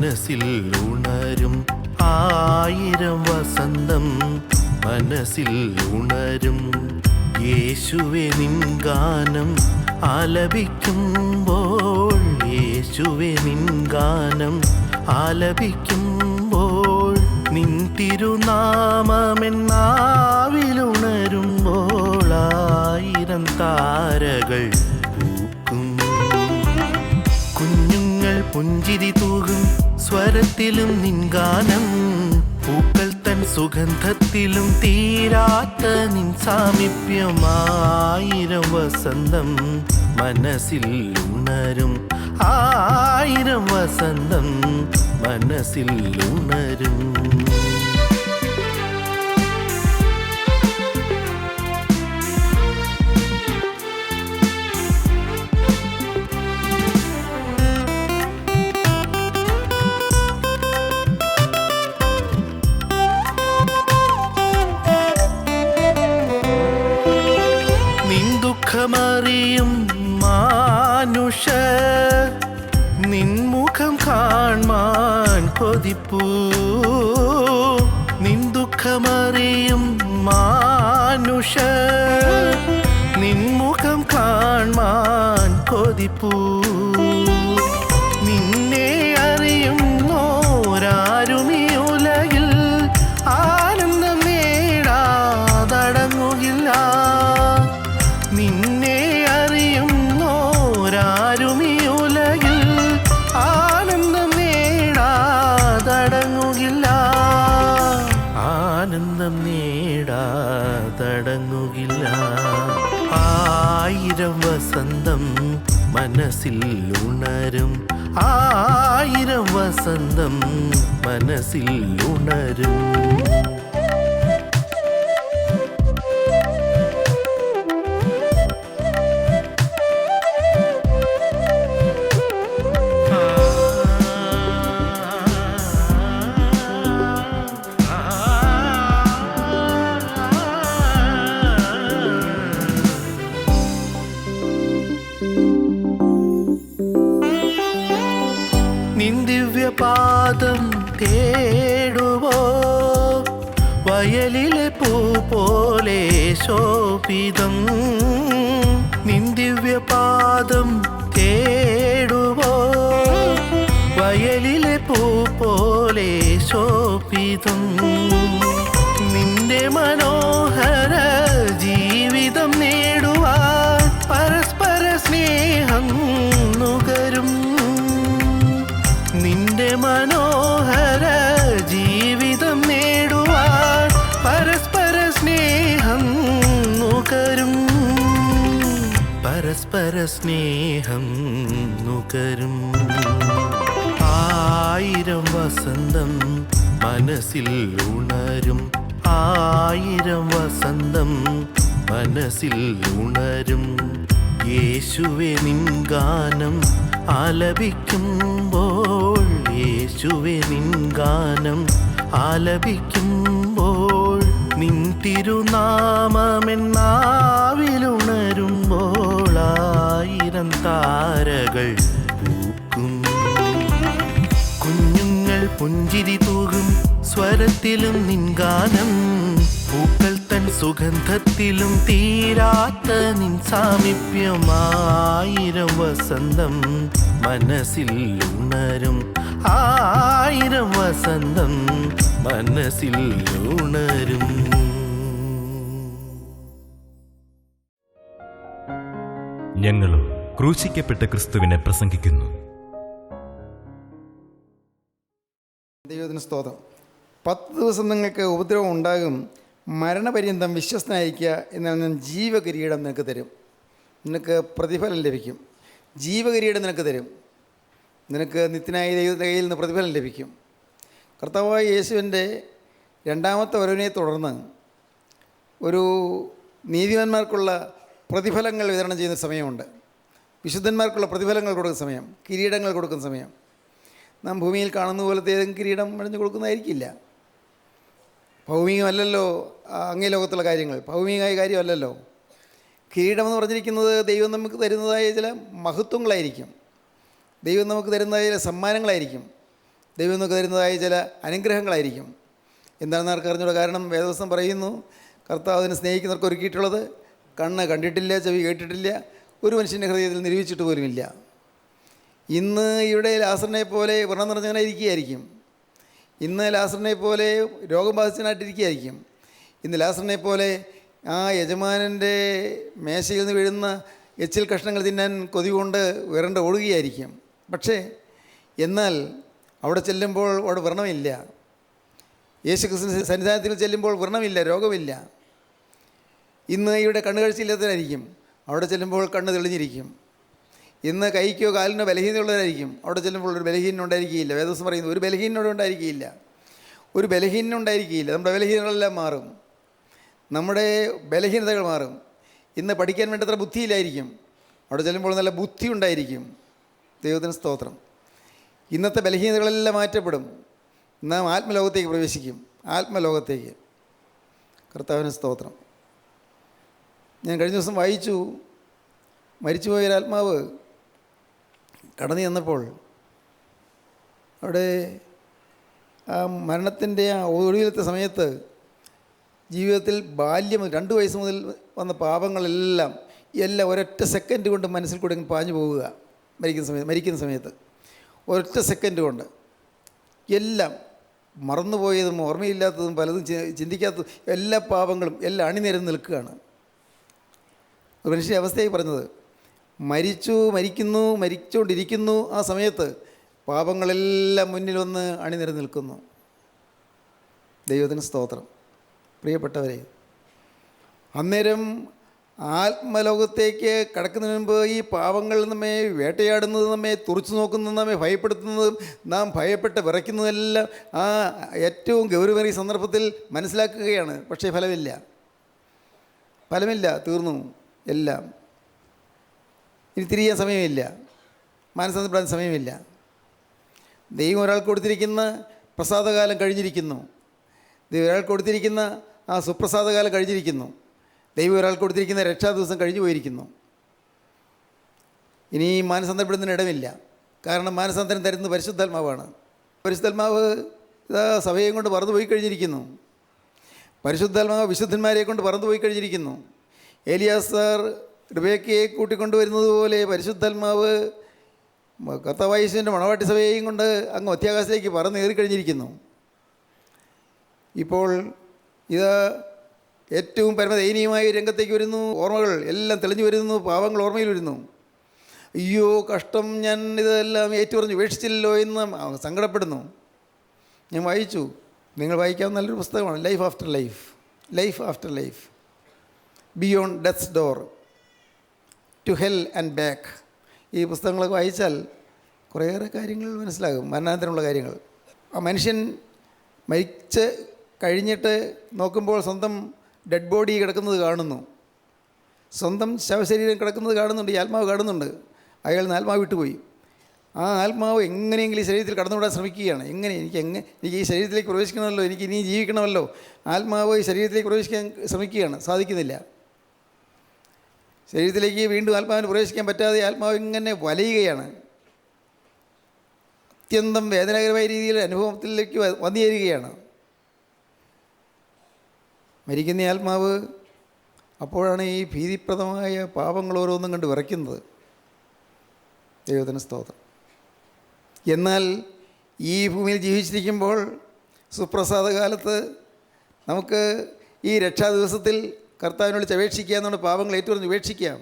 മനസ്സിൽ ഉണരും ആയിരം വസന്തം, മനസ്സിൽ ഉണരും യേശുവേ നിൻ ഗാനം ആലപിക്കുമ്പോൾ, യേശുവേ നിൻ ഗാനം ആലപിക്കുമ്പോൾ, നിൻ തിരുനാമമെന്നാവിലുണരുമ്പോൾ ആയിരം താരകൾ പൂക്കും. കുഞ്ഞുങ്ങൾ പുഞ്ചിരി തൂകും സ്വരത്തിലും നിൻ ഗാനം, പൂക്കൾ തൻ സുഗന്ധത്തിലും തീരാത്ത നിൻ സാമീപ്യം. ആയിരം വസന്തം മനസ്സിൽ ഉണരും, ആയിരം വസന്തം മനസ്സിൽ ഉണരും. ദുഃഖമറിയും മാനുഷർ നിൻമുഖം കാൺമാൻ കൊതിപ്പൂ, നിൻ ദുഃഖമറിയും മാനുഷർ നിൻമുഖം കാൺമാൻ കൊതിപ്പൂ. നിന്നെ അറിയുന്നോരാരും ഈ ഉലകിൽ ആനന്ദം നേടാതടങ്ങുകില്ല. നിന്നെ അറിയുന്നോരാരും ഈ ഉലകിൽ ആനന്ദം നേടാതടങ്ങുകില്ല, ആനന്ദം നേടാതടങ്ങുകില്ല. ആയിരം വസന്തം മനസ്സിൽ ഉണരും, ആയിരം വസന്തം മനസ്സിൽ ഉണരും. നിൻ ദിവ്യപാദം തേടുവോ വയലിലെ പൂ പോലെ ശോഭിതം. നിൻ ദിവ്യപാദം തേടുവോ വയലിലെ പൂ പോലെ ശോഭിതം. നിന്റെ മനോഹര ജീവിതം നേടുവാൻ പരസ്പര സ്നേഹം നുകരും. നിന്റെ മനോഹര ജീവിതം നേടുവാൻ പരസ്പര സ്നേഹം നുകരും, പരസ്പര സ്നേഹം നുകരും. ആയിരം വസന്തം മനസ്സിൽ ഉണരും, ആയിരം വസന്തം മനസ്സിൽ ഉണരും യേശുവേ നിൻ ഗാനം ആലപിക്കുമ്പോൾ, യേശുവേ നിൻ ഗാനം ആലപിക്കുമ്പോൾ, നിൻ തിരുനാമമെന്നാവിലുണരുമ്പോൾ ആയിരം താരകൾ പൂക്കും. കുഞ്ഞുങ്ങൾ പുഞ്ചിരി തൂകും സ്വരത്തിലും നിൻ ഗാനം, പൂക്കൾ തൻ സുഗന്ധത്തിലും തീരാത്ത നിൻ സാമീപ്യം. ആയിരം വസന്തം മനസ്സിൽ ഉണരും, ആയിരം വസന്തം മനസ്സിൽ ഉണരും. ഞങ്ങളും ക്രൂശിക്കപ്പെട്ട ക്രിസ്തുവിനെ പ്രസംഗിക്കുന്നു. ദൈവത്തിന് സ്തോത്രം. 10 ദിവസം നിങ്ങൾക്ക് ഉപദ്രവം ഉണ്ടാകും, മരണപര്യന്തം വിശ്വസ്തനായിരിക്കുക, എന്നാൽ ഞാൻ ജീവകിരീടം നിനക്ക് തരും. നിനക്ക് പ്രതിഫലം ലഭിക്കും. ജീവകിരീടം നിനക്ക് തരും. നിനക്ക് നിത്യനായ ദൈവത്തിൻ്റെ കയ്യിൽ നിന്ന് പ്രതിഫലം ലഭിക്കും. കർത്താവായ യേശുവിൻ്റെ രണ്ടാമത്തെ വരവിനെ തുടർന്ന് ഒരു നീതിമാന്മാർക്കുള്ള പ്രതിഫലങ്ങൾ വിതരണം ചെയ്യുന്ന സമയമുണ്ട്. വിശുദ്ധന്മാർക്കുള്ള പ്രതിഫലങ്ങൾ കൊടുക്കുന്ന സമയം, കിരീടങ്ങൾ കൊടുക്കുന്ന സമയം. നാം ഭൂമിയിൽ കാണുന്ന പോലത്തെ ഏതെങ്കിലും കിരീടം അണിഞ്ഞു കൊടുക്കുന്നതായിരിക്കില്ല. ഭൗമികമല്ലല്ലോ അങ്ങേ ലോകത്തുള്ള കാര്യങ്ങൾ, ഭൗമികമായ കാര്യമല്ലല്ലോ. കിരീടമെന്ന് പറഞ്ഞിരിക്കുന്നത് ദൈവം നമുക്ക് തരുന്നതായ ചില മഹത്വങ്ങളായിരിക്കും, ദൈവം നമുക്ക് തരുന്നതായ ചില സമ്മാനങ്ങളായിരിക്കും. ദൈവം നമുക്ക് തരുന്നതായ ചില അനുഗ്രഹങ്ങളായിരിക്കും. എന്താണെന്ന് ആർക്ക് അറിഞ്ഞൂടാ. കാരണം വേദവസ്തം പറയുന്നു, കർത്താവിനെ സ്നേഹിക്കുന്നവർക്ക് ഒരുക്കിയിട്ടുള്ളത് കണ്ണ് കണ്ടിട്ടില്ല, ചെവി കേട്ടിട്ടില്ല, ഒരു മനുഷ്യൻ്റെ ഹൃദയത്തിൽ നിരൂപിച്ചിട്ട് പോലുമില്ല. ഇന്ന് ഇവിടെ ലാസറിനെ പോലെ വ്രണം നിറഞ്ഞവനായി ഇരിക്കുകയായിരിക്കും. ഇന്ന് ലാസറിനെ പോലെ രോഗം ബാധിച്ചവനായിട്ടിരിക്കുകയായിരിക്കും. ഇന്ന് ലാസറിനെ പോലെ ആ യജമാനൻ്റെ മേശയിൽ നിന്ന് വീഴുന്ന എച്ചിൽ കഷ്ണങ്ങൾ തിന്നാൻ കൊതി കൊണ്ട് വിരണ്ട് ഓടുകയായിരിക്കും. പക്ഷേ എന്നാൽ അവിടെ ചെല്ലുമ്പോൾ അവിടെ വ്രണമില്ല. യേശു ക്രിസ്തു സന്നിധാനത്തിൽ ചെല്ലുമ്പോൾ വ്രണമില്ല, രോഗമില്ല. ഇന്ന് ഇവിടെ കണ്ണുകാഴ്ചയില്ലാത്തവരായിരിക്കും, അവിടെ ചെല്ലുമ്പോൾ കണ്ണ് തെളിഞ്ഞിരിക്കും. ഇന്ന് കൈക്കോ കാലിനോ ബലഹീനതയുള്ളവരായിരിക്കും, അവിടെ ചെല്ലുമ്പോൾ ഒരു ബലഹീനം ഉണ്ടായിരിക്കുകയില്ല. വേദവസ്തം പറയുന്നു ഒരു ബലഹീനോട് ഉണ്ടായിരിക്കുകയില്ല, ഒരു ബലഹീനം ഉണ്ടായിരിക്കുകയില്ല. നമ്മുടെ ബലഹീനതകളെല്ലാം മാറും, നമ്മുടെ ബലഹീനതകൾ മാറും. ഇന്ന് പഠിക്കാൻ വേണ്ടത്ര ബുദ്ധിയില്ലായിരിക്കും, അവിടെ ചെല്ലുമ്പോൾ നല്ല ബുദ്ധി ഉണ്ടായിരിക്കും. ദൈവത്തിന് സ്തോത്രം. ഇന്നത്തെ ബലഹീനതകളെല്ലാം മാറ്റപ്പെടും. നാം ആത്മലോകത്തേക്ക് പ്രവേശിക്കും, ആത്മലോകത്തേക്ക്. കർത്താവിന് സ്തോത്രം. ഞാൻ കഴിഞ്ഞ ദിവസം വായിച്ചു, മരിച്ചുപോയൊരാത്മാവ് കടന്നു ചെന്നപ്പോൾ അവിടെ ആ മരണത്തിൻ്റെ ആ ഒടുവിലത്തെ സമയത്ത് ജീവിതത്തിൽ ബാല്യം 2 വയസ്സ് മുതൽ വന്ന പാപങ്ങളെല്ലാം ഒരൊറ്റ സെക്കൻഡ് കൊണ്ട് മനസ്സിൽ കൂടെ പാഞ്ഞു പോവുക. മരിക്കുന്ന സമയത്ത് ഒരൊറ്റ സെക്കൻഡ് കൊണ്ട് എല്ലാം മറന്നുപോയതും ഓർമ്മയില്ലാത്തതും പലതും ചിന്തിക്കാത്തതും എല്ലാ പാപങ്ങളും എല്ലാം അണിനിരന്ന് നിൽക്കുകയാണ്. ഒരു മനുഷ്യൻ്റെ അവസ്ഥയായി പറഞ്ഞത്, മരിച്ചുകൊണ്ടിരിക്കുന്നു ആ സമയത്ത് പാപങ്ങളെല്ലാം മുന്നിൽ വന്ന് അണിനിരന്ന് നിൽക്കുന്നു. ദൈവത്തിന് സ്തോത്രം. പ്രിയപ്പെട്ടവരെ, അന്നേരം ആത്മലോകത്തേക്ക് കടക്കുന്നതിന് മുമ്പ് ഈ പാപങ്ങൾ നമ്മെ വേട്ടയാടുന്നത്, നമ്മെ തുറച്ചു നോക്കുന്നത്, നമ്മെ ഭയപ്പെടുത്തുന്നതും നാം ഭയപ്പെട്ട് വിറയ്ക്കുന്നതെല്ലാം ആ ഏറ്റവും ഗൗരവമേറിയ സന്ദർഭത്തിൽ മനസ്സിലാക്കുകയാണ്. പക്ഷേ ഫലമില്ല, തീർന്നു എല്ലാം. ഇനി തിരിയാൻ സമയമില്ല, മാനസാന്തരപ്പെടാൻ സമയമില്ല. ദൈവം ഒരാൾക്ക് കൊടുത്തിരിക്കുന്ന പ്രസാദകാലം കഴിഞ്ഞിരിക്കുന്നു. ദൈവം ഒരാൾക്ക് കൊടുത്തിരിക്കുന്ന ആ സുപ്രസാദകാലം കഴിഞ്ഞിരിക്കുന്നു. ദൈവം ഒരാൾക്ക് കൊടുത്തിരിക്കുന്ന രക്ഷാദിവസം കഴിഞ്ഞു പോയിരിക്കുന്നു. ഇനി മാനസാന്തരപ്പെടുന്നതിന് ഇടമില്ല. കാരണം മാനസാന്തരം തരുന്നത് പരിശുദ്ധാത്മാവാണ്. പരിശുദ്ധാത്മാവ് ഇതാ സഭയെ കൊണ്ട് പറന്നു പോയി കഴിഞ്ഞിരിക്കുന്നു. പരിശുദ്ധാത്മാവ് വിശുദ്ധന്മാരെ കൊണ്ട് പറന്നു പോയി കഴിഞ്ഞിരിക്കുന്നു. ഏലിയാസാർ റിബേക്കയെ കൂട്ടിക്കൊണ്ടുവരുന്നത് പോലെ പരിശുദ്ധാത്മാവ് കർത്താവായ യേശുവിൻ്റെ മണവാട്ടി സഭയെയും കൊണ്ട് അങ്ങ് മധ്യാകാശത്തേക്ക് പറന്നേറിക്കഴിഞ്ഞിരിക്കുന്നു. ഇപ്പോൾ ഇത് ഏറ്റവും പരമദയനീയമായ രംഗത്തേക്ക് വരുന്നു. ഓർമ്മകൾ എല്ലാം തെളിഞ്ഞു വരുന്നു, പാവങ്ങൾ ഓർമ്മയിൽ വരുന്നു. അയ്യോ കഷ്ടം, ഞാൻ ഇതെല്ലാം ഏറ്റുപറഞ്ഞ് ഉപേക്ഷിച്ചില്ലല്ലോ എന്ന് സങ്കടപ്പെടുന്നു. ഞാൻ വായിച്ചു, നിങ്ങൾ വായിക്കാവുന്ന നല്ലൊരു പുസ്തകമാണ് life after life, beyond death's door, to hell and back. ഈ പുസ്തകങ്ങളൊക്കെ വായിച്ചാൽ കുറേയേറെ കാര്യങ്ങൾ മനസ്സിലാകും, മരണാനന്തരമുള്ള കാര്യങ്ങൾ. ആ മനുഷ്യൻ മരിച്ച് കഴിഞ്ഞിട്ട് നോക്കുമ്പോൾ സ്വന്തം ഡെഡ് ബോഡി കിടക്കുന്നത് കാണുന്നു, സ്വന്തം ശവശരീരം കിടക്കുന്നത് കാണുന്നുണ്ട്, ഈ ആത്മാവ് കാണുന്നുണ്ട്. അയാൾ ആത്മാവ് വിട്ടുപോയി. ആ ആത്മാവ് എങ്ങനെയെങ്കിലും ഈ ശരീരത്തിൽ കടന്നുവിടാൻ ശ്രമിക്കുകയാണ്. എനിക്ക് ഈ ശരീരത്തിലേക്ക് പ്രവേശിക്കണമല്ലോ, എനിക്ക് ഇനി ജീവിക്കണമല്ലോ. ആത്മാവ് ഈ ശരീരത്തിലേക്ക് പ്രവേശിക്കാൻ ശ്രമിക്കുകയാണ്, സാധിക്കുന്നില്ല. ശരീരത്തിലേക്ക് വീണ്ടും ആത്മാവിന് പ്രവേശിക്കാൻ പറ്റാതെ ആത്മാവ് ഇങ്ങനെ വലയുകയാണ്. അത്യന്തം വേദനാകരമായ രീതിയിൽ അനുഭവത്തിലേക്ക് വന്നു ചേരുകയാണ്. മരിക്കുന്ന ആത്മാവ് അപ്പോഴാണ് ഈ ഭീതിപ്രദമായ പാപങ്ങൾ ഓരോന്നും കണ്ട് വിറയ്ക്കുന്നത്. ദൈവത്തിന് സ്തോത്രം. എന്നാൽ ഈ ഭൂമിയിൽ ജീവിച്ചിരിക്കുമ്പോൾ സുപ്രസാദകാലത്ത് നമുക്ക് ഈ രക്ഷാദിവസത്തിൽ കർത്താവിനോട് അപേക്ഷിക്കുക എന്നുള്ള പാപങ്ങൾ ഏറ്റുപറഞ്ഞ് ഉപേക്ഷിക്കാം.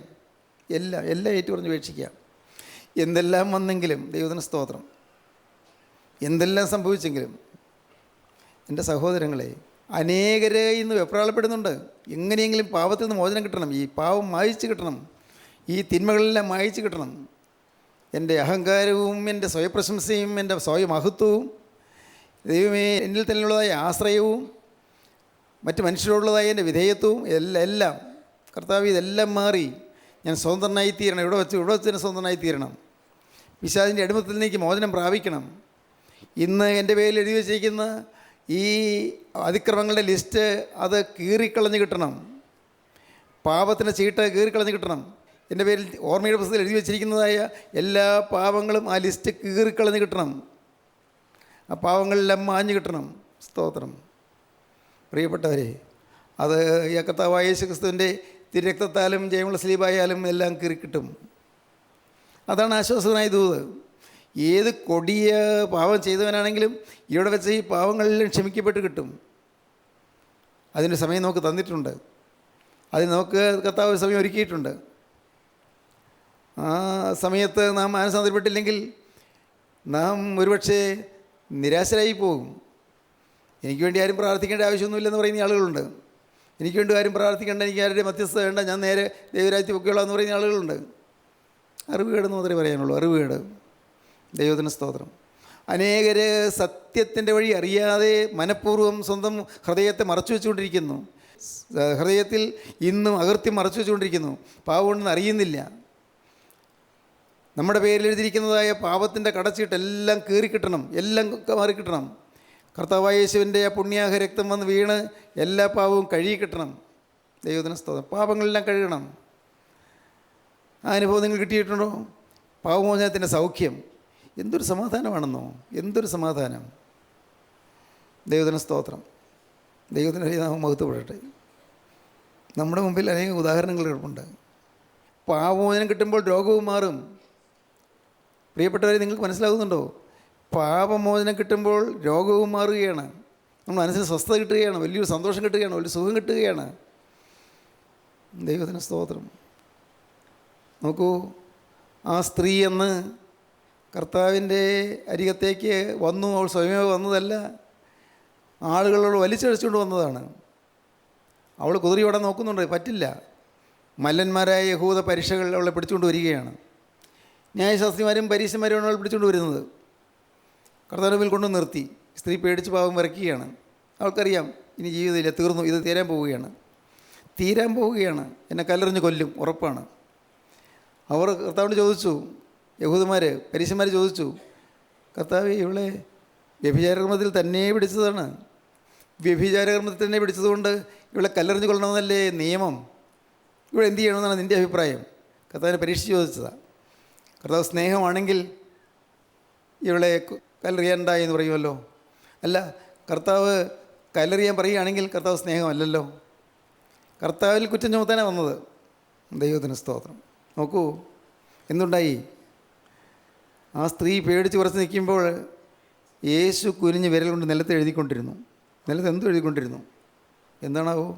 എല്ലാം ഏറ്റുപറഞ്ഞ് ഉപേക്ഷിക്കാം. എന്തെല്ലാം വന്നെങ്കിലും ദൈവത്തിന് സ്തോത്രം, എന്തെല്ലാം സംഭവിച്ചെങ്കിലും എൻ്റെ സഹോദരങ്ങളെ, അനേകരെ ഇന്ന് വെപ്രാളപ്പെടുന്നുണ്ട്. എങ്ങനെയെങ്കിലും പാപത്തിൽ നിന്ന് മോചനം കിട്ടണം, ഈ പാപം മായിച്ച് കിട്ടണം, ഈ തിന്മകളെല്ലാം മായിച്ച് കിട്ടണം. എൻ്റെ അഹങ്കാരവും എൻ്റെ സ്വയപ്രശംസയും എൻ്റെ സ്വയമഹത്വവും ദൈവമേ എന്നിൽ തന്നെയുള്ളതായ ആശ്രയവും മറ്റ് മനുഷ്യരോടുള്ളതായ എൻ്റെ വിധേയത്വവും എല്ലാം കർത്താവ് ഇതെല്ലാം മാറി ഞാൻ സ്വതന്ത്രനായിത്തീരണം. ഇവിടെ വെച്ച് തന്നെ സ്വതന്ത്രനായിത്തീരണം. പിശാചിൻ്റെ അടിമത്തിൽ എനിക്ക് മോചനം പ്രാപിക്കണം. ഇന്ന് എൻ്റെ പേരിൽ എഴുതി വച്ചിരിക്കുന്ന ഈ അതിക്രമങ്ങളുടെ ലിസ്റ്റ് അത് കീറിക്കളഞ്ഞ് കിട്ടണം. പാപത്തിൻ്റെ ചീട്ട് കീറിക്കളഞ്ഞ് കിട്ടണം. എൻ്റെ പേരിൽ ഓർമ്മയുടെ പുസ്തകത്തിൽ എഴുതി വച്ചിരിക്കുന്നതായ എല്ലാ പാപങ്ങളും ആ ലിസ്റ്റ് കീറിക്കളഞ്ഞ് കിട്ടണം. ആ പാവങ്ങളെല്ലാം മാഞ്ഞു കിട്ടണം. സ്തോത്രം. പ്രിയപ്പെട്ടവരെ, അത് ഈ കർത്താവായ യേശു ക്രിസ്തുവിൻ്റെ തിരുരക്തത്താലും ജയമുള്ള സ്ലീബായാലും എല്ലാം കീറിക്കിട്ടും. അതാണ് ആശ്വാസനായ ദൂത്. ഏത് കൊടിയ പാവം ചെയ്തവനാണെങ്കിലും ഇവിടെ വെച്ച് ഈ പാവങ്ങളെല്ലാം ക്ഷമിക്കപ്പെട്ട് കിട്ടും. അതിൻ്റെ സമയം നമുക്ക് തന്നിട്ടുണ്ട്. അതിന് നമുക്ക് കർത്താവ് ഒരു സമയം ഒരുക്കിയിട്ടുണ്ട്. ആ സമയത്ത് നാം മാനസാന്തരപ്പെട്ടില്ലെങ്കിൽ നാം ഒരുപക്ഷെ നിരാശരായി പോകും. എനിക്ക് വേണ്ടി ആരും പ്രാർത്ഥിക്കേണ്ട ആവശ്യമൊന്നുമില്ലെന്ന് പറയുന്ന ആളുകളുണ്ട്. എനിക്ക് വേണ്ടി ആരും പ്രാർത്ഥിക്കേണ്ട, എനിക്ക് ആരുടെ മധ്യസ്ഥത വേണ്ട, ഞാൻ നേരെ ദൈവരാജ്യത്തിൽ പൊക്കെയുള്ളൂ എന്ന് പറയുന്ന ആളുകളുണ്ട്. അറിവുകേടെന്ന് മാത്രമേ പറയാനുള്ളൂ. അറിവുകേട്. ദൈവത്തിന് സ്തോത്രം. അനേകർ സത്യത്തിൻ്റെ വഴി അറിയാതെ മനഃപൂർവ്വം സ്വന്തം ഹൃദയത്തെ മറച്ചു വെച്ചുകൊണ്ടിരിക്കുന്നു. ഹൃദയത്തിൽ ഇന്നും അകൃത്യം മറച്ചു വെച്ചുകൊണ്ടിരിക്കുന്നു. പാവമുണ്ടെന്ന് അറിയുന്നില്ല. നമ്മുടെ പേരിൽ എഴുതിയിരിക്കുന്നതായ പാപത്തിൻ്റെ കടച്ചീട്ടെല്ലാം കീറിക്കിട്ടണം, എല്ലാം മാറിക്കിട്ടണം. കർത്താവായ യേശുവിൻ്റെ ആ പുണ്യാഹ രക്തം വന്ന് വീണ് എല്ലാ പാപവും കഴുകിക്കിട്ടണം. ദൈവത്തിന് സ്തോത്രം. പാപങ്ങളെല്ലാം കഴുകണം. ആ അനുഭവം നിങ്ങൾ കിട്ടിയിട്ടുണ്ടോ? പാപമോചനത്തിൻ്റെ സൗഖ്യം എന്തൊരു സമാധാനമാണെന്നോ, എന്തൊരു സമാധാനം. ദൈവത്തിന് സ്തോത്രം. ദൈവത്തിൻ്റെ നാമം മഹത്വപ്പെടട്ടെ. നമ്മുടെ മുമ്പിൽ അനേകം ഉദാഹരണങ്ങൾ കിടപ്പുണ്ട്. പാപമോചനം കിട്ടുമ്പോൾ രോഗവും മാറും. പ്രിയപ്പെട്ടവരെ, നിങ്ങൾക്ക് മനസ്സിലാകുന്നുണ്ടോ? പാപമോചനം കിട്ടുമ്പോൾ രോഗവും മാറുകയാണ്. നമ്മൾ മനസ്സിന് സ്വസ്ഥത കിട്ടുകയാണ്, വലിയൊരു സന്തോഷം കിട്ടുകയാണ്, വലിയ സുഖം കിട്ടുകയാണ്. ദൈവത്തിന് സ്തോത്രം. നോക്കൂ, ആ സ്ത്രീ എന്ന് കർത്താവിൻ്റെ അരികത്തേക്ക് വന്നു. അവൾ സ്വയമേ വന്നതല്ല, ആളുകളോട് വലിച്ചഴിച്ചുകൊണ്ട് വന്നതാണ്. അവൾ കുതിരയോടെ നോക്കുന്നുണ്ട്, പറ്റില്ല. മല്ലന്മാരായ യഹൂദ പരീക്ഷകൾ അവളെ പിടിച്ചുകൊണ്ട് വരികയാണ്. ന്യായശാസ്ത്രിമാരും പരീശന്മാരും അവൾ പിടിച്ചുകൊണ്ട് വരുന്നത്. കർത്താവിൻ്റെ മുമ്പിൽ കൊണ്ടു നിർത്തി. സ്ത്രീ പേടിച്ച് പാവം വിറയ്ക്കുകയാണ്. അവൾക്കറിയാം ഇനി ജീവിതമില്ല, തീർന്നു, ഇത് തീരാൻ പോവുകയാണ്, എന്നെ കല്ലെറിഞ്ഞ് കൊല്ലും, ഉറപ്പാണ്. അവർ കർത്താവിനോട് ചോദിച്ചു, യഹൂദന്മാർ പരീശന്മാർ ചോദിച്ചു, കർത്താവേ, ഇവളെ വ്യഭിചാരകർമ്മത്തിൽ തന്നെ പിടിച്ചതാണ്. വ്യഭിചാരകർമ്മത്തിൽ തന്നെ പിടിച്ചതുകൊണ്ട് ഇവളെ കല്ലെറിഞ്ഞ് കൊല്ലണമെന്നല്ലേ നിയമം? ഇവിടെ എന്ത് ചെയ്യണമെന്നാണ് നിൻ്റെ അഭിപ്രായം? കർത്താവിനെ പരീക്ഷിച്ച് ചോദിച്ചതാണ്. കർത്താവ് സ്നേഹമാണെങ്കിൽ ഇവളെ കല്ലെറിയണ്ട എന്ന് പറയുമല്ലോ. അല്ല, കർത്താവ് കല്ലെറിയാൻ പറയുകയാണെങ്കിൽ കർത്താവ് സ്നേഹമല്ലല്ലോ. കർത്താവിൽ കുറ്റം ചുമത്താനാണ് വന്നത്. ദൈവത്തിന് സ്തോത്രം. നോക്കൂ, എന്തുണ്ടായി? ആ സ്ത്രീ പേടിച്ച് കുറച്ച് നിൽക്കുമ്പോൾ യേശു കുനിഞ്ഞ് വിരൽ കൊണ്ട് നിലത്ത് എഴുതിക്കൊണ്ടിരുന്നു. നിലത്ത് എന്തും എഴുതിക്കൊണ്ടിരുന്നു? എന്താണാവോ?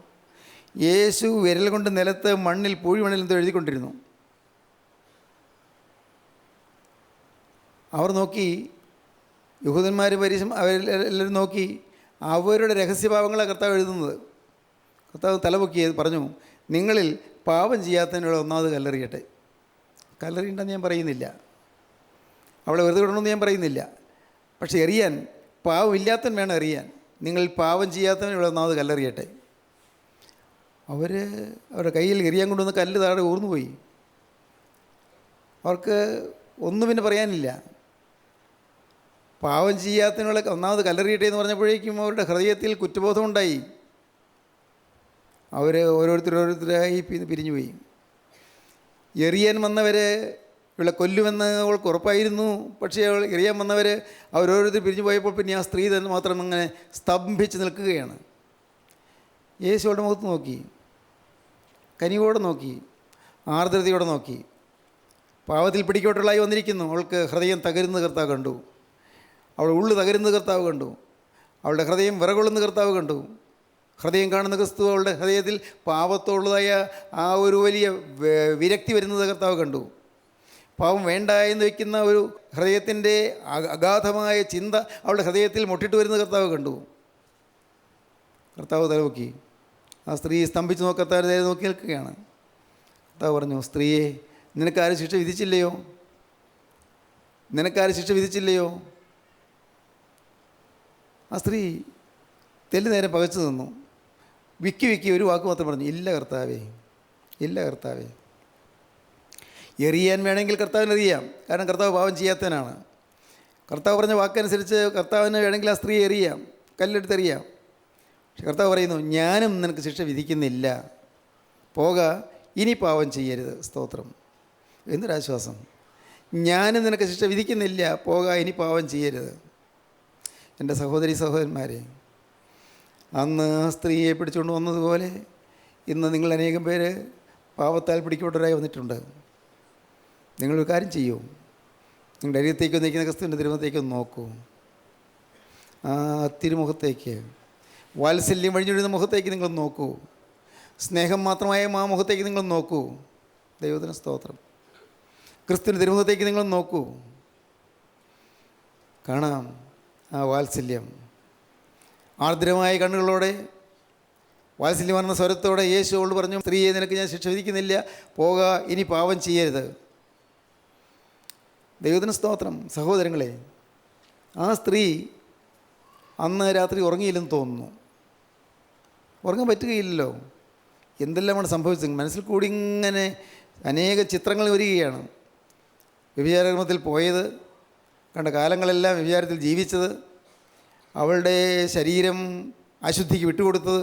യേശു വിരൽ കൊണ്ട് നിലത്ത് മണ്ണിൽ, പൂഴിമണ്ണിൽ എന്തോ എഴുതിക്കൊണ്ടിരുന്നു. അവർ നോക്കി, യഹൂദന്മാർ അവരെല്ലാവരും നോക്കി. അവരുടെ രഹസ്യഭാവങ്ങളാണ് കർത്താവ് എഴുതുന്നത്. കർത്താവ് തലപൊക്കി പറഞ്ഞു, നിങ്ങളിൽ പാപം ചെയ്യാത്തതിനുള്ള ഒന്നാമത് കല്ലെറിയട്ടെ. കല്ലെറിയണ്ടെന്ന് ഞാൻ പറയുന്നില്ല, അവളെ വെറുതെ വിടണമെന്ന് ഞാൻ പറയുന്നില്ല. പക്ഷേ എറിയാൻ പാവമില്ലാത്തവൻ വേണം എറിയാൻ. നിങ്ങൾ പാവം ചെയ്യാത്തവനുള്ള ഒന്നാമത് കല്ലെറിയട്ടെ. അവരുടെ കയ്യിൽ എറിയാൻ കൊണ്ടുവന്ന കല്ല് താഴെ ഊർന്നുപോയി. അവർക്ക് ഒന്നും പിന്നെ പറയാനില്ല. പാവം ചെയ്യാത്തതിനുള്ള ഒന്നാമത് കല്ലെറിയട്ടെ എന്ന് പറഞ്ഞപ്പോഴേക്കും അവരുടെ ഹൃദയത്തിൽ കുറ്റബോധമുണ്ടായി. അവർ ഓരോരുത്തരായി പിരിഞ്ഞുപോയി. എറിയാൻ വന്നവർ ഇവളെ കൊല്ലുമെന്ന് അവൾക്ക് ഉറപ്പായിരുന്നു. പക്ഷേ അവൾ എറിയാൻ വന്നവർ അവരോരുത്തർ പിരിഞ്ഞു പോയപ്പോൾ പിന്നെ ആ സ്ത്രീ തന്നെ മാത്രം അങ്ങനെ സ്തംഭിച്ച് നിൽക്കുകയാണ്. യേശു അവളുടെ മുഖത്ത് നോക്കി, കനിവോടെ നോക്കി, ആർദ്രതയോടെ നോക്കി. പാവത്തിൽ പിടിക്കോട്ടുള്ളായി വന്നിരിക്കുന്നു. അവൾക്ക് ഹൃദയം തകരുന്ന കർത്താവ് കണ്ടു. അവളുടെ ഉള്ളു തകരുന്ന കർത്താവ് കണ്ടു. അവളുടെ ഹൃദയം വിറകൊള്ളുന്ന കർത്താവ് കണ്ടു. ഹൃദയം കാണുന്ന ക്രിസ്തു അവളുടെ ഹൃദയത്തിൽ പാപത്തോടുള്ളതായ ആ ഒരു വലിയ വിരക്തി വരുന്നത് കർത്താവ് കണ്ടു. പാവം വേണ്ട എന്ന് വയ്ക്കുന്ന ഒരു ഹൃദയത്തിൻ്റെ അഗാധമായ ചിന്ത അവളുടെ ഹൃദയത്തിൽ മുട്ടിട്ട് വരുന്ന കർത്താവ് കണ്ടു. കർത്താവ് തലവൊക്കി. ആ സ്ത്രീ സ്തംഭിച്ച് നോക്കത്താൻ നേരെ നോക്കി നിൽക്കുകയാണ്. കർത്താവ് പറഞ്ഞു, സ്ത്രീയെ, നിനക്കാരും ശിക്ഷ വിധിച്ചില്ലയോ? ആ സ്ത്രീ തെല്ലു നേരം പകച്ചു നിന്നു. വിക്കി ഒരു വാക്ക് മാത്രം പറഞ്ഞു, ഇല്ല കർത്താവേ. എറിയാൻ വേണമെങ്കിൽ കർത്താവിന് എറിയാം, കാരണം കർത്താവ് പാവം ചെയ്യാത്തവനാണ്. കർത്താവ് പറഞ്ഞ വാക്കനുസരിച്ച് കർത്താവിന് വേണമെങ്കിൽ ആ സ്ത്രീ എറിയാം, കല്ലെടുത്തെറിയാം. പക്ഷെ കർത്താവ് പറയുന്നു, ഞാനും നിനക്ക് ശിക്ഷ വിധിക്കുന്നില്ല, പോക, ഇനി പാവം ചെയ്യരുത്. സ്തോത്രം. എന്തൊരാശ്വാസം. ഞാനും നിനക്ക് ശിക്ഷ വിധിക്കുന്നില്ല, പോക, ഇനി പാവം ചെയ്യരുത്. എൻ്റെ സഹോദരി സഹോദരന്മാരെ, അന്ന് ആ സ്ത്രീയെ പിടിച്ചുകൊണ്ട് വന്നതുപോലെ ഇന്ന് നിങ്ങൾ അനേകം പേര് പാപത്താൽ പിടിക്കപ്പെട്ടവരായി വന്നിട്ടുണ്ട്. നിങ്ങളൊരു കാര്യം ചെയ്യൂ, നിങ്ങളുടെ അരികത്തേക്ക് നിൽക്കുന്ന ക്രിസ്തുവിൻ്റെ തിരുമുഖത്തേക്കൊന്ന് നോക്കൂ. ആ തിരുമുഖത്തേക്ക്, വാത്സല്യം വഴിഞ്ഞൊഴുന്ന മുഖത്തേക്ക് നിങ്ങൾ നോക്കൂ. സ്നേഹം മാത്രമായ ആ മുഖത്തേക്ക് നിങ്ങൾ നോക്കൂ. ദൈവത്തിന് സ്തോത്രം. ക്രിസ്തുവിൻ്റെ തിരുമുഖത്തേക്ക് നിങ്ങൾ നോക്കൂ. കാണാം ആ വാത്സല്യം. ആർദ്രമായ കണ്ണുകളോടെ, വാത്സല്യം പറഞ്ഞ സ്വരത്തോടെ യേശുവോട് പറഞ്ഞു, സ്ത്രീയെ, നിനക്ക് ഞാൻ ശിക്ഷ വിധിക്കുന്നില്ല, പോക, ഇനി പാപം ചെയ്യരുത്. ദൈവത്തിന് സ്തോത്രം. സഹോദരങ്ങളെ, ആ സ്ത്രീ അന്ന് രാത്രി ഉറങ്ങിയില്ലെന്ന് തോന്നുന്നു. ഉറങ്ങാൻ പറ്റുകയില്ലല്ലോ. എന്തെല്ലാമാണ് സംഭവിച്ചത്? മനസ്സിൽ കൂടി ഇങ്ങനെ അനേക ചിത്രങ്ങൾ വരികയാണ്. വ്യഭിചാരക്രമത്തിൽ പോയത്, കണ്ട കാലങ്ങളെല്ലാം വ്യഭിചാരത്തിൽ ജീവിച്ചത്, അവളുടെ ശരീരം അശുദ്ധിക്ക് വിട്ടുകൊടുത്തത്,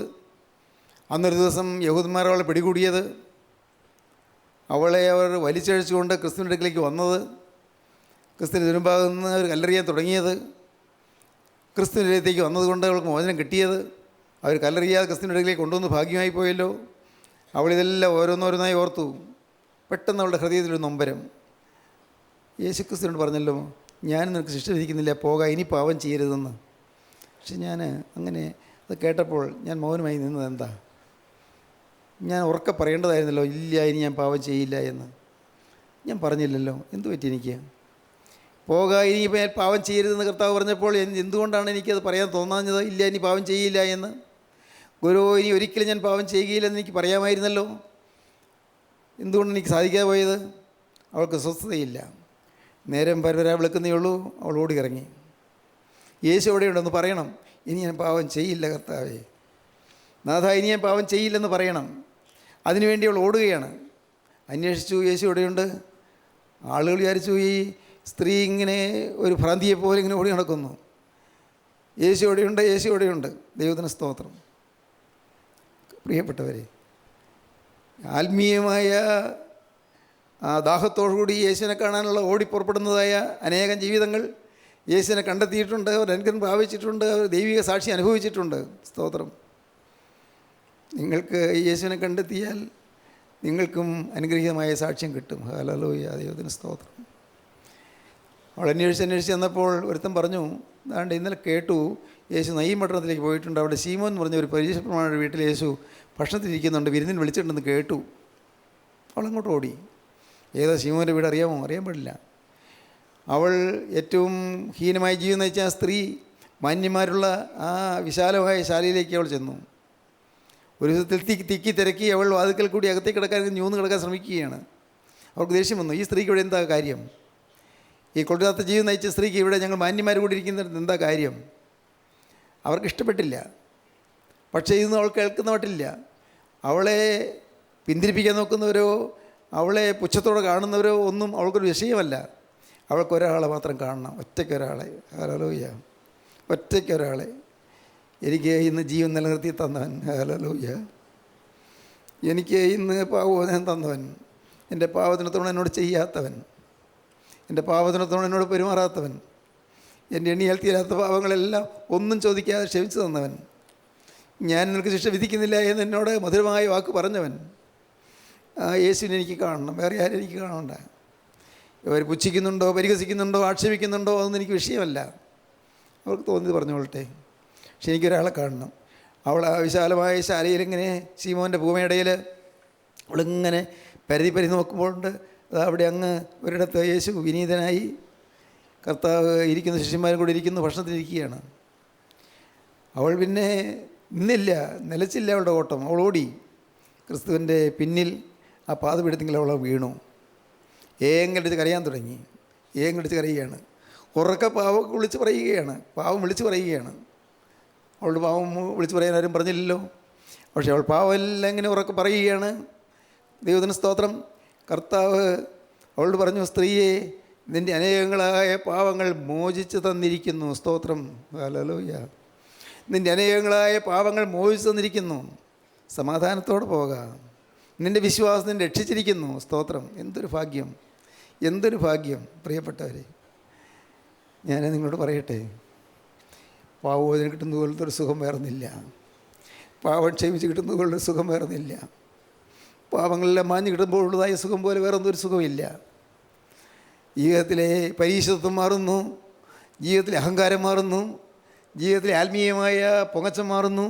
അന്നൊരു ദിവസം യഹൂദന്മാർ അവളെ പിടികൂടിയത്, അവളെ അവർ വലിച്ചഴിച്ചുകൊണ്ട് ക്രിസ്തുവിൻ്റെ അടുക്കിലേക്ക് വന്നത്, ക്രിസ്തുവിൻ്റെ തിരുമുമ്പാകെ നിന്ന് അവർ കല്ലെറിയാൻ തുടങ്ങിയത്, ക്രിസ്തുവിൻ്റെ അടുത്തേക്ക് വന്നതുകൊണ്ട് അവൾക്ക് മോചനം കിട്ടിയത്, അവർ കല്ലെറിയാതെ ക്രിസ്തുവിൻ്റെ അടുക്കിലേക്ക് കൊണ്ടുവന്ന് ഭാഗ്യമായി പോയല്ലോ. അവളിതെല്ലാം ഓരോന്നോരോന്നായി ഓർത്തു. പെട്ടെന്ന് അവളുടെ ഹൃദയത്തിലൊരു നൊമ്പരം. യേശു ക്രിസ്തുവിനോട് പറഞ്ഞല്ലോ, ഞാൻ നിനക്ക് ശിക്ഷ വിധിക്കുന്നില്ല, പോക, ഇനി പാപം ചെയ്യരുതെന്ന്. പക്ഷെ ഞാൻ അങ്ങനെ അത് കേട്ടപ്പോൾ ഞാൻ മൗനമായി നിന്നത് എന്താ? ഞാൻ ഉറക്കെ പറയേണ്ടതായിരുന്നല്ലോ, ഇല്ല, ഇനി ഞാൻ പാപം ചെയ്യില്ല എന്ന്. ഞാൻ പറഞ്ഞില്ലല്ലോ. എന്തു പറ്റി എനിക്ക്? പോക, ഇനി ഞാൻ പാപം ചെയ്യരുതെന്ന് കർത്താവ് പറഞ്ഞപ്പോൾ എന്തുകൊണ്ടാണ് എനിക്കത് പറയാൻ തോന്നാഞ്ഞത്? ഇല്ല, ഇനി പാപം ചെയ്യില്ല എന്ന്. ഗുരു, ഇനി ഒരിക്കലും ഞാൻ പാപം ചെയ്യുകയില്ലെന്ന് എനിക്ക് പറയാമായിരുന്നല്ലോ. എന്തുകൊണ്ട് എനിക്ക് സാധിക്കാതെ പോയത്? അവൾക്ക് സ്വസ്ഥതയില്ല. നേരം പരവരാ വിളിക്കുന്നേ ഉള്ളൂ. അവൾ ഓടിയിറങ്ങി. യേശു എവിടെയുണ്ടെന്ന് പറയണം. ഇനി ഞാൻ പാപം ചെയ്യില്ല കർത്താവേ, നാഥ, ഇനി ഞാൻ പാപം ചെയ്യില്ലെന്ന് പറയണം. അതിനുവേണ്ടി അവൾ ഓടുകയാണ്. അന്വേഷിച്ചു, യേശു എവിടെയുണ്ട്? ആളുകൾ വിചാരിച്ചു ഈ സ്ത്രീ ഇങ്ങനെ ഒരു ഭ്രാന്തിയെപ്പോലെ ഇങ്ങനെ ഓടി നടക്കുന്നു. യേശു എവിടെയുണ്ട്? യേശു എവിടെയുണ്ട്? ദൈവത്തിന് സ്തോത്രം. പ്രിയപ്പെട്ടവരെ, ആത്മീയമായ ആ ദാഹത്തോടുകൂടി യേശുവിനെ കാണാനുള്ള ഓടിപ്പുറപ്പെടുന്നതായ അനേകം ജീവിതങ്ങൾ യേശുവിനെ കണ്ടെത്തിയിട്ടുണ്ട്. അവർ അനുഗ്രഹം പ്രാപിച്ചിട്ടുണ്ട്. അവർ ദൈവിക സാക്ഷി അനുഭവിച്ചിട്ടുണ്ട്. സ്തോത്രം. നിങ്ങൾക്ക് യേശുവിനെ കണ്ടെത്തിയാൽ നിങ്ങൾക്കും അനുഗ്രഹീതമായ സാക്ഷ്യം കിട്ടും. ഹല്ലേലൂയ, ദൈവത്തിന് സ്തോത്രം. അവൾ അന്വേഷിച്ച് വന്നപ്പോൾ ഒരുത്തൻ പറഞ്ഞു, അതാണ്ട് ഇന്നലെ കേട്ടു യേശു നയീം പട്ടണത്തിലേക്ക് പോയിട്ടുണ്ട്. അവിടെ ശീമോൻ എന്ന് പറഞ്ഞ ഒരു പരീക്ഷപ്രമാണിയുടെ വീട്ടിൽ യേശു ഭക്ഷണത്തിലിരിക്കുന്നുണ്ട്, വിരുന്നിന് വിളിച്ചിട്ടുണ്ടെന്ന് കേട്ടു. അവളങ്ങോട്ട് ഓടി. ഏതാ ശീമോൻ്റെ വീട് അറിയാമോ? അറിയാൻ പാടില്ല. അവൾ ഏറ്റവും ഹീനമായ ജീവിതം നയിച്ച ആ സ്ത്രീ മാന്യന്മാരുള്ള ആ വിശാലമായ ശാലയിലേക്ക് അവൾ ചെന്നു. ഒരു വിധത്തിൽ തിക്കി തിരക്കി അവൾ വാതിക്കൽ കൂടി അകത്തേക്ക് കിടക്കാൻ ഞൂന്ന് കിടക്കാൻ ശ്രമിക്കുകയാണ്. അവൾക്ക് ദേഷ്യം വന്നു. ഈ സ്ത്രീക്ക് ഇവിടെ എന്താ കാര്യം? ഈ കൊള്ളാത്ത ജീവിതം നയിച്ച സ്ത്രീക്ക് ഇവിടെ ഞങ്ങൾ മാന്യന്മാർ കൂടി ഇരിക്കുന്നിടത്ത് എന്താ കാര്യം? അവർക്ക് ഇഷ്ടപ്പെട്ടില്ല. പക്ഷേ ഇതൊന്നും അവൾ കേൾക്കുന്ന മട്ടില്ല. അവളെ പിന്തിരിപ്പിക്കാൻ നോക്കുന്നവരോ അവളെ പുച്ഛത്തോടെ കാണുന്നവരോ ഒന്നും അവൾക്കൊരു വിഷയമല്ല. അവൾക്കൊരാളെ മാത്രം കാണണം, ഒറ്റയ്ക്കൊരാളെ. ഹല്ലേലൂയ, ഒറ്റയ്ക്കൊരാളെ. എനിക്ക് ഇന്ന് ജീവൻ നിലനിർത്തി തന്നവൻ. ഹല്ലേലൂയ. എനിക്ക് ഇന്ന് പാവബോധം തന്നവൻ, എൻ്റെ പാവത്തിനത്തോടെ എന്നോട് ചെയ്യാത്തവൻ, എൻ്റെ പാവത്തിനത്തോടെ എന്നോട് പെരുമാറാത്തവൻ, എൻ്റെ എണ്ണിയാൽ തീരാത്ത പാവങ്ങളെല്ലാം ഒന്നും ചോദിക്കാതെ ക്ഷമിച്ചു തന്നവൻ, ഞാൻ നിനക്ക് ശിക്ഷ വിധിക്കുന്നില്ല എന്ന് എന്നോട് മധുരമായ വാക്ക് പറഞ്ഞവൻ, യേശുവിനെ എനിക്ക് കാണണം. വേറെ ആരും എനിക്ക് കാണണ്ട. ഇവർ പുച്ഛിക്കുന്നുണ്ടോ, പരിഹസിക്കുന്നുണ്ടോ, ആക്ഷേപിക്കുന്നുണ്ടോ, അതൊന്നും എനിക്ക് വിഷയമല്ല. അവർക്ക് തോന്നിയത് പറഞ്ഞോളട്ടെ. പക്ഷെ എനിക്കൊരാളെ കാണണം. അവൾ ആ വിശാലമായ ശാലയിലിങ്ങനെ ശീമോൻ്റെ ഭൂമിയിടയിൽ അവളിങ്ങനെ പരതി നോക്കുമ്പോഴുണ്ട് അവിടെ അങ്ങ് ഒരിടത്ത് യേശു വിനീതനായി കർത്താവ് ഇരിക്കുന്ന ശിഷ്യന്മാരും കൂടി ഇരിക്കുന്നു, ഭക്ഷണത്തിലിരിക്കുകയാണ്. അവൾ പിന്നെ നിന്നില്ല, നിലച്ചില്ല അവളുടെ ഓട്ടം. അവൾ ഓടി ക്രിസ്തുവിൻ്റെ പിന്നിൽ ആ പാത പിടുത്തെങ്കിൽ അവൾ വീണു. ഏങ്ങടിച്ച് കരയാൻ തുടങ്ങി. ഏങ്ങടിച്ച് കരയുകയാണ്. ഉറക്കെ പാവം വിളിച്ച് പറയുകയാണ്. പാവം വിളിച്ച് പറയുകയാണ്. അവളുടെ പാവം വിളിച്ച് പറയാൻ ആരും പറഞ്ഞില്ലല്ലോ. പക്ഷേ അവൾ പാവമെല്ലാം ഇങ്ങനെ ഉറക്കെ പറയുകയാണ്. ദൈവത്തിന് സ്തോത്രം. കർത്താവ് അവളോട് പറഞ്ഞു, സ്ത്രീയെ, നിൻ്റെ അനേകങ്ങളായ പാവങ്ങൾ മോചിച്ച് തന്നിരിക്കുന്നു. സ്തോത്രം. ഹല്ലേലൂയ. നിൻ്റെ അനേകങ്ങളായ പാവങ്ങൾ മോചിച്ച് തന്നിരിക്കുന്നു. സമാധാനത്തോടെ പോകാം. നിൻ്റെ വിശ്വാസം നിന്നെ രക്ഷിച്ചിരിക്കുന്നു. സ്തോത്രം. എന്തൊരു ഭാഗ്യം, എന്തൊരു ഭാഗ്യം. പ്രിയപ്പെട്ടവരെ, ഞാൻ നിങ്ങളോട് പറയട്ടെ, പാവമോചനം കിട്ടുന്നത് പോലത്തെ ഒരു സുഖം വേറൊന്നില്ല. പാവം ക്ഷമിച്ച് കിട്ടുന്നത് പോലൊരു സുഖം വേറൊന്നില്ല. പാവങ്ങളെല്ലാം മാഞ്ഞ് കിട്ടുമ്പോഴുള്ളതായ സുഖം പോലെ വേറൊന്നൊരു സുഖമില്ല. ജീവിതത്തിലെ പരീക്ഷത്വം മാറുന്നു, ജീവിതത്തിലെ അഹങ്കാരം മാറുന്നു, ജീവിതത്തിലെ ആത്മീയമായ പൊങ്ങച്ചം മാറുന്നു,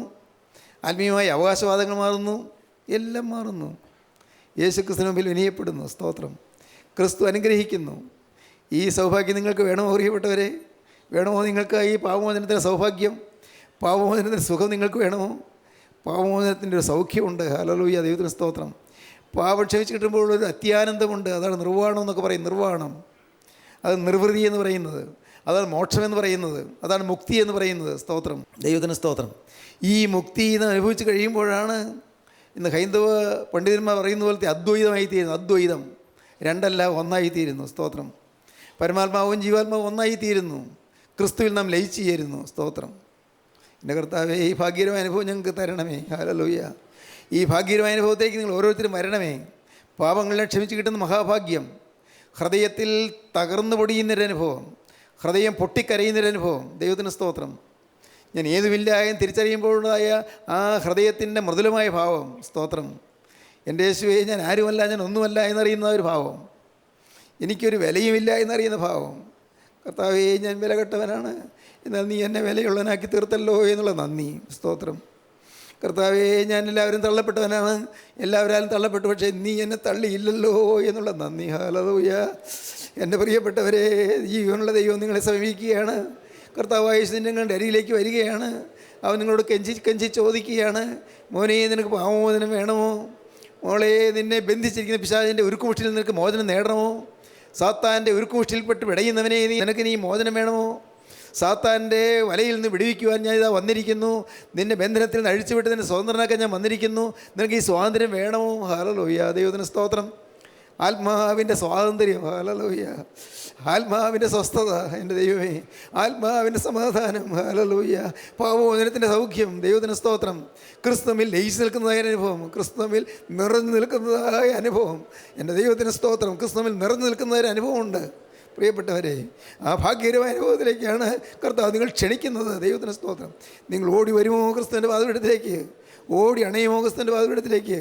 ആത്മീയമായ അവകാശവാദങ്ങൾ മാറുന്നു, എല്ലാം മാറുന്നു. യേശു ക്രിസ്തുവിന് മുമ്പിൽ വിനയപ്പെടുന്നു. സ്തോത്രം. ക്രിസ്തു അനുഗ്രഹിക്കുന്നു. ഈ സൗഭാഗ്യം നിങ്ങൾക്ക് വേണമോ പ്രിയപ്പെട്ടവരെ? വേണമോ നിങ്ങൾക്ക് ഈ പാപമോചനത്തിൻ്റെ സൗഭാഗ്യം, പാപമോചനത്തിൻ്റെ സുഖം നിങ്ങൾക്ക് വേണമോ? പാപമോചനത്തിൻ്റെ ഒരു സൗഖ്യമുണ്ട്. ഹല്ലേലൂയ, ദൈവത്തിന് സ്തോത്രം. പാപം ക്ഷമിച്ച് കിട്ടുമ്പോഴൊരു അത്യാനന്ദമുണ്ട്. അതാണ് നിർവ്വാണം എന്നൊക്കെ പറയും. നിർവ്വാണം, അത് നിർവൃതി എന്ന് പറയുന്നത്, അതാണ് മോക്ഷം എന്ന് പറയുന്നത്, അതാണ് മുക്തി എന്ന് പറയുന്നത്. സ്തോത്രം, ദൈവത്തിന് സ്തോത്രം. ഈ മുക്തി എന്ന് അനുഭവിച്ച് കഴിയുമ്പോഴാണ് ഇന്ന് ഹൈന്ദവ പണ്ഡിതന്മാർ പറയുന്ന പോലത്തെ അദ്വൈതമായിത്തീരുന്നു. അദ്വൈതം രണ്ടല്ല, ഒന്നായിത്തീരുന്നു. സ്തോത്രം. പരമാത്മാവും ജീവാത്മാവും ഒന്നായിത്തീരുന്നു. ക്രിസ്തുവിൽ നാം ലയിച്ചു ചേരുന്നു. സ്തോത്രം. എൻ്റെ കർത്താവേ, ഈ ഭാഗ്യകരമായ അനുഭവം ഞങ്ങൾക്ക് തരണമേ. ഹല്ലേലൂയ. ഈ ഭാഗ്യകരമായ അനുഭവത്തേക്ക് നിങ്ങൾ ഓരോരുത്തരും വരണമേ. പാപങ്ങളെ ക്ഷമിച്ച് കിട്ടുന്ന മഹാഭാഗ്യം, ഹൃദയത്തിൽ തകർന്നു പൊടിയുന്നൊരനുഭവം, ഹൃദയം പൊട്ടിക്കരയുന്നൊരനുഭവം. ദൈവത്തിന് സ്തോത്രം. ഞാൻ ഏതുമില്ല എന്ന് തിരിച്ചറിയുമ്പോഴുള്ളതായ ആ ഹൃദയത്തിൻ്റെ മൃദുലമായ ഭാവം. സ്തോത്രം. എൻ്റെ യേശുവേ, ഞാൻ ആരുമല്ല, ഞാൻ ഒന്നുമല്ല എന്നറിയുന്ന ഒരു ഭാവം, എനിക്കൊരു വിലയുമില്ല എന്നറിയുന്ന ഭാവം. കർത്താവേ, ഞാൻ വിലകെട്ടവനാണ്, എന്നാൽ നീ എന്നെ വിലയുള്ളവനാക്കി തീർത്തല്ലോ എന്നുള്ള നന്ദി. സ്തോത്രം. കർത്താവേ, ഞാൻ എല്ലാവരും തള്ളപ്പെട്ടവനാണ്, എല്ലാവരും തള്ളപ്പെട്ടു, പക്ഷേ നീ എന്നെ തള്ളിയില്ലല്ലോ എന്നുള്ള നന്ദി. ഹല്ലേലൂയ. എൻ്റെ പ്രിയപ്പെട്ടവരെ, ജീവനുള്ള ദൈവം നിങ്ങളെ സമീപിക്കുകയാണ്. കർത്താവായ യേശു നിങ്ങളുടെ അരികിലേക്ക് വരികയാണ്. അവൻ നിങ്ങളോട് കെഞ്ചി ചോദിക്കുകയാണ്, മോനെ, നിനക്ക് പാപമോചനം വേണമോ? മോളെ, നിന്നെ ബന്ധിച്ചിരിക്കുന്ന പിശാചിൻ്റെ ഉരുക്കുമുഷ്ടിയിൽ നിനക്ക് മോചനം നേടണമോ? സാത്താൻ്റെ ഉരുക്കുമുഷ്ടിയിൽപ്പെട്ട് വിടയുന്നവനെ, നിനക്ക് നീ മോചനം വേണമോ? സാത്താൻ്റെ വലയിൽ നിന്ന് വിടുവിക്കുവാൻ ഞാൻ ഇതാ വന്നിരിക്കുന്നു. നിൻ്റെ ബന്ധനത്തിൽ നിന്ന് അഴിച്ചുവിട്ട് നിന്നെ സ്വതന്ത്രനാക്കാൻ ഞാൻ വന്നിരിക്കുന്നു. നിനക്ക് ഈ സ്വാതന്ത്ര്യം വേണമോ? ഹല്ലേലൂയ, ദൈവത്തിന് സ്തോത്രം. ആത്മാവിൻ്റെ സ്വാതന്ത്ര്യം. ഹല്ലേലൂയ. ആത്മാവിൻ്റെ സ്വസ്ഥത. എൻ്റെ ദൈവമേ, ആത്മാവിൻ്റെ സമാധാനം. ഹല്ലേലൂയ. പാപമോചനത്തിൻ്റെ സൗഖ്യം. ദൈവത്തിന് സ്തോത്രം. ക്രിസ്തുവിൽ ലയിച്ച് നിൽക്കുന്നതായ അനുഭവം, ക്രിസ്തുവിൽ നിറഞ്ഞു നിൽക്കുന്നതായ അനുഭവം. എൻ്റെ ദൈവത്തിന് സ്തോത്രം. ക്രിസ്തുവിൽ നിറഞ്ഞു നിൽക്കുന്നതായ അനുഭവമുണ്ട്. പ്രിയപ്പെട്ടവരെ, ആ ഭാഗ്യകരമായ അനുഭവത്തിലേക്കാണ് കർത്താവ് നിങ്ങൾ ക്ഷണിക്കുന്നത്. ദൈവത്തിന് സ്തോത്രം. നിങ്ങൾ ഓടി വരുമോ ക്രിസ്തുവിൻ്റെ വാതിലിടത്തിലേക്ക്? ഓടി അണയുമോ ക്രിസ്തുവിൻ്റെ വാതിലിടത്തിലേക്ക്?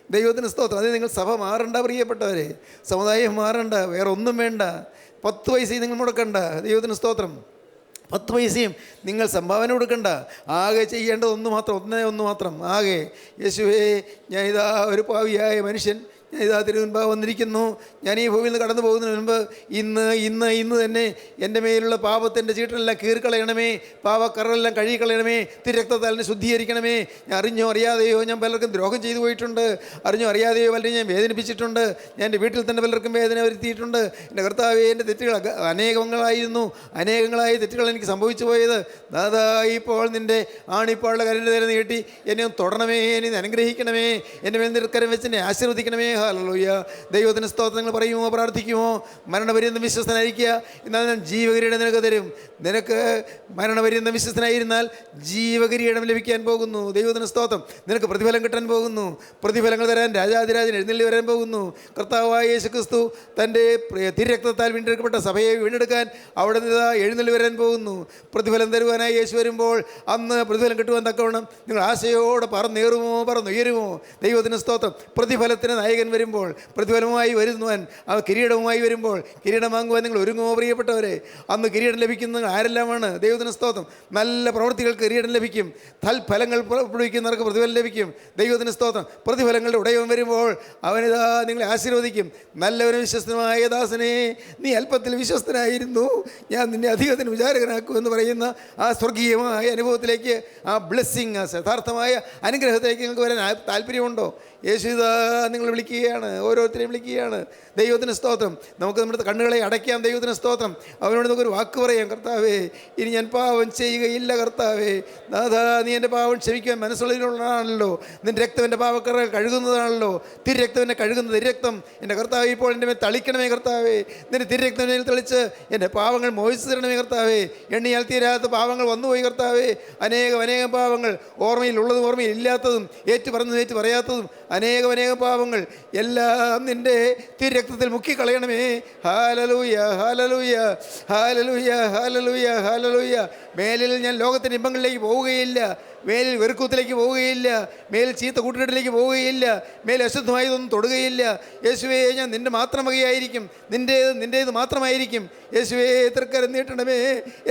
ദൈവത്തിന് സ്തോത്രം. അതിന് നിങ്ങൾ സഭ മാറണ്ട പ്രിയപ്പെട്ടവരെ, സമുദായം മാറണ്ട, വേറെ ഒന്നും വേണ്ട. 10 പൈസയും നിങ്ങൾ മുടക്കണ്ട. ദൈവത്തിന് സ്തോത്രം. 10 പൈസയും നിങ്ങൾ സംഭാവന കൊടുക്കണ്ട. ആകെ ചെയ്യേണ്ടത് ഒന്ന് മാത്രം. ആകെ, യേശുവേ, ഞാൻ ഇതാ ഒരു പാവിയായ മനുഷ്യൻ, ഞാൻ ഇതാ തിരുമുൻപാകെ വന്നിരിക്കുന്നു. ഞാൻ ഈ ഭൂമിയിൽ നിന്ന് കടന്നു പോകുന്നതിന് മുൻപ് ഇന്ന് തന്നെ എൻ്റെ മേലുള്ള പാപത്തിൻ്റെ ചീട്ടെല്ലാം കീറിക്കളയണമേ, പാവക്കറെല്ലാം കഴുകിക്കളയണമേ, തിരക്തത്താൽ എന്നെ ശുദ്ധീകരിക്കണമേ. ഞാൻ അറിഞ്ഞോ അറിയാതെയോ ഞാൻ പലർക്കും ദ്രോഹം ചെയ്തു പോയിട്ടുണ്ട്. അറിഞ്ഞോ അറിയാതെയോ പലരും ഞാൻ വേദനിപ്പിച്ചിട്ടുണ്ട്. ഞാൻ എൻ്റെ വീട്ടിൽ തന്നെ പലർക്കും വേദന വരുത്തിയിട്ടുണ്ട്. എൻ്റെ കർത്താവേ, എൻ്റെ തെറ്റുകൾ അനേകങ്ങളായ തെറ്റുകൾ എനിക്ക് സംഭവിച്ചു പോയത്. ദാദാ, ഇപ്പോൾ നിൻ്റെ ആണിപ്പാളുടെ കരൻ്റെ നേരെ നീട്ടി എന്നെ ഒന്ന് തൊടണമേ, എന്നെ അനുഗ്രഹിക്കണമേ, എൻ്റെ മേൽ നിൽക്കരം വെച്ച് എന്നെ ആശീർവദിക്കണമേ. ഹല്ലേലൂയ. ദൈവത്തിന് സ്തോത്രങ്ങൾ പറയുമോ, പ്രാർത്ഥിക്കുമോ? മരണപര്യന്തം വിശ്വസ്തനായിരിക്കുക, എന്നാൽ ഞാൻ ജീവകിരീടം നിനക്ക് തരും. നിനക്ക് മരണപര്യന്തം വിശ്വസ്തനായിരുന്നാൽ ജീവകിരീടം ലഭിക്കാൻ പോകുന്നു. ദൈവത്തിന് സ്തോത്രം. നിനക്ക് പ്രതിഫലം കിട്ടാൻ പോകുന്നു. പ്രതിഫലങ്ങൾ തരാൻ രാജാതിരാജൻ എഴുന്നള്ളി വരാൻ പോകുന്നു. കർത്താവായ യേശു ക്രിസ്തു തൻ്റെ തിരക്തത്താൽ വീണ്ടെടുക്കപ്പെട്ട സഭയെ വീണ്ടെടുക്കാൻ അവിടെ നിന്ന് എഴുന്നള്ളി വരാൻ പോകുന്നു. പ്രതിഫലം തരുവാനായി യേശു വരുമ്പോൾ അന്ന് പ്രതിഫലം കിട്ടുവാൻ തക്കവണ്ണം നിങ്ങൾ ആശയോടെ പറന്നുയരുമോ? ദൈവത്തിന് സ്തോത്രം. പ്രതിഫലത്തിന് നായകൻ വരുമ്പോൾ, പ്രതിഫലവുമായി വരുന്നവൻ ആ കിരീടവുമായി വരുമ്പോൾ കിരീടം വാങ്ങുവാൻ നിങ്ങൾ ഒരുങ്ങുമോ പ്രിയപ്പെട്ടവരെ? അന്ന് കിരീടം ലഭിക്കുന്ന ആരെല്ലാമാണ്? ദൈവത്തിന് സ്തോത്രം. നല്ല പ്രവൃത്തികൾക്ക് കിരീടം ലഭിക്കും. തൽഫലങ്ങൾ പുറപ്പെടുവിക്കുന്നവർക്ക് പ്രതിഫലം ലഭിക്കും. ദൈവത്തിന് സ്തോത്രം. പ്രതിഫലങ്ങളുടെ ഉടയവൻ വരുമ്പോൾ അവനിതാ നിങ്ങളെ ആശീർവദിക്കും. നല്ലവനും വിശ്വസ്തനായ ദാസനെ, നീ അല്പത്തിൽ വിശ്വസ്തനായിരുന്നു, ഞാൻ നിന്നെ അധികത്തിന് വിചാരകനാക്കും എന്ന് പറയുന്ന ആ സ്വർഗീയമായ അനുഭവത്തിലേക്ക്, ആ ബ്ലെസ്സിങ്, ആ യഥാർത്ഥമായ അനുഗ്രഹത്തിലേക്ക് നിങ്ങൾക്ക് വരാൻ താല്പര്യമുണ്ടോ? യേശുദാ നിങ്ങൾ വിളിക്കുകയാണ്, ഓരോരുത്തരെയും വിളിക്കുകയാണ്. ദൈവത്തിന് സ്തോത്രം. നമുക്ക് നമ്മുടെ കണ്ണുകളെ അടയ്ക്കാം. ദൈവത്തിന് സ്തോത്രം. അവനോട് നമുക്കൊരു വാക്ക് പറയാം, കർത്താവേ, ഇനി ഞാൻ പാവം ചെയ്യുകയില്ല. കർത്താവേ, നാഥാ, നീ എൻ്റെ പാവം ക്ഷമിക്കാൻ മനസ്സുള്ളതിനുള്ളതാണല്ലോ. നിൻ്റെ രക്തം എൻ്റെ പാവക്കറ കഴുകുന്നതാണല്ലോ. തിരക്തം എന്നെ കഴുകുന്ന തിരക്തം എൻ്റെ കർത്താവേ, ഇപ്പോൾ എൻ്റെ മേൽ തളിക്കണമേ കർത്താവേ. നിൻ്റെ തിരക്തം മേൽ തെളിച്ച് എൻ്റെ പാവങ്ങൾ മോചിച്ചു തരണമേ കർത്താവേ. എണ്ണിയാൽ തീരാത്ത പാവങ്ങൾ വന്നുപോയി കർത്താവേ. അനേകം പാവങ്ങൾ, ഓർമ്മയിലുള്ളതും ഓർമ്മയിൽ ഇല്ലാത്തതും, ഏറ്റു പറഞ്ഞതും ഏറ്റു പറയാത്തതും അനേകം പാപങ്ങൾ എല്ലാം നിൻ്റെ തിരുരക്തത്തിൽ മുക്കിക്കളയണമേ. Hallelujah, hallelujah, hallelujah, hallelujah, hallelujah. മേലിൽ ഞാൻ ലോകത്തിൻ്റെ ഇമ്പങ്ങളിലേക്ക് പോവുകയില്ല, മേലിൽ വെറുക്കൂത്തിലേക്ക് പോവുകയില്ല, മേലിൽ ചീത്ത കൂട്ടുകെട്ടിലേക്ക് പോവുകയില്ല, മേൽ അശുദ്ധമായതൊന്നും തൊടുകയില്ല. യേശുവേ, ഞാൻ നിൻ്റെ മാത്രം വകയായിരിക്കും, നിൻ്റേത് മാത്രമായിരിക്കും. യേശുവേ, തൃക്കരം നീട്ടണമേ,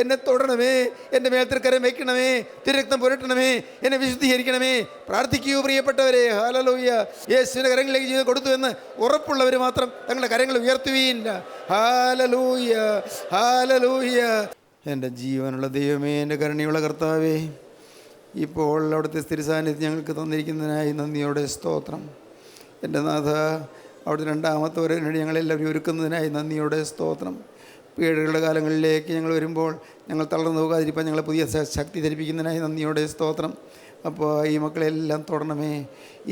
എന്നെ തൊടണമേ, എൻ്റെ മേൽ തൃക്കരം വയ്ക്കണമേ, തിരുരക്തം പുരട്ടണമേ, എന്നെ വിശുദ്ധീകരിക്കണമേ. പ്രാർത്ഥിക്കൂ പ്രിയപ്പെട്ടവരെ. ഹല്ലേലൂയ. യേശുവിൻ്റെ കരങ്ങളിലേക്ക് ജീവിതം കൊടുത്തു എന്ന് ഉറപ്പുള്ളവർ മാത്രം തങ്ങളുടെ കരങ്ങൾ ഉയർത്തുകയില്ല. Hallelujah, hallelujah. എൻ്റെ ജീവനുള്ള ദൈവമേ, എൻ്റെ കരുണയുള്ള കർത്താവേ, ഇപ്പോൾ അവിടുത്തെ സ്ഥിരസാന്നിധ്യം ഞങ്ങൾക്ക് തന്നിരിക്കുന്നതിനായി നന്ദിയോടെ സ്തോത്രം. എൻ്റെ നാഥ, അവിടുത്തെ രണ്ടാമത്തെ വരവിന് ഞങ്ങളെല്ലാവരും ഒരുക്കുന്നതിനായി നന്ദിയോടെ സ്തോത്രം. പീഡകളുടെ കാലങ്ങളിലേക്ക് ഞങ്ങൾ വരുമ്പോൾ ഞങ്ങൾ തളർന്നു പോകാതിരിക്കാൻ ഞങ്ങളെ പുതിയ ശക്തി ധരിപ്പിക്കുന്നതിനായി നന്ദിയോടെ സ്തോത്രം. അപ്പോൾ ഈ മക്കളെല്ലാം തൊടണമേ,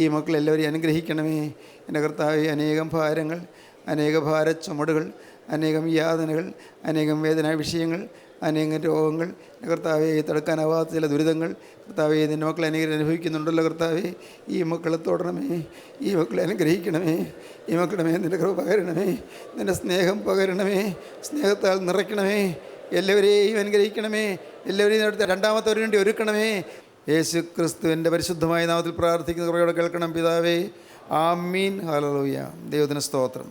ഈ മക്കളെല്ലാവരെയും അനുഗ്രഹിക്കണമേ. എൻ്റെ കർത്താവേ, അനേകം ഭാരങ്ങൾ, അനേക ഭാരച്ചുമടുകൾ, അനേകം യാതനകൾ, അനേകം വേദനാ വിഷയങ്ങൾ, അനേകം രോഗങ്ങൾ, കർത്താവെ തടുക്കാനാവാത്ത ചില ദുരിതങ്ങൾ, കർത്താവെ നിൻ്റെ മക്കളെ അനേകം അനുഭവിക്കുന്നുണ്ടല്ലോ. കർത്താവെ, ഈ മക്കളെ തൊടണമേ, ഈ മക്കളെ അനുഗ്രഹിക്കണമേ, ഈ മക്കളുടെ മേൽ നിൻ്റെ കൃപ പകരണമേ, നിൻ്റെ സ്നേഹം പകരണമേ, സ്നേഹത്താൽ നിറയ്ക്കണമേ, എല്ലാവരെയും അനുഗ്രഹിക്കണമേ, എല്ലാവരെയും അടുത്ത രണ്ടാമത്തവർക്ക് വേണ്ടി ഒരുക്കണമേ. യേശു ക്രിസ്തുവിൻ്റെ പരിശുദ്ധമായ നാമത്തിൽ പ്രാർത്ഥിക്കുന്ന കൃപയോടെ കേൾക്കണം പിതാവേ. ആമീൻ. ഹല്ലേലൂയ. ദൈവത്തിന് സ്തോത്രം.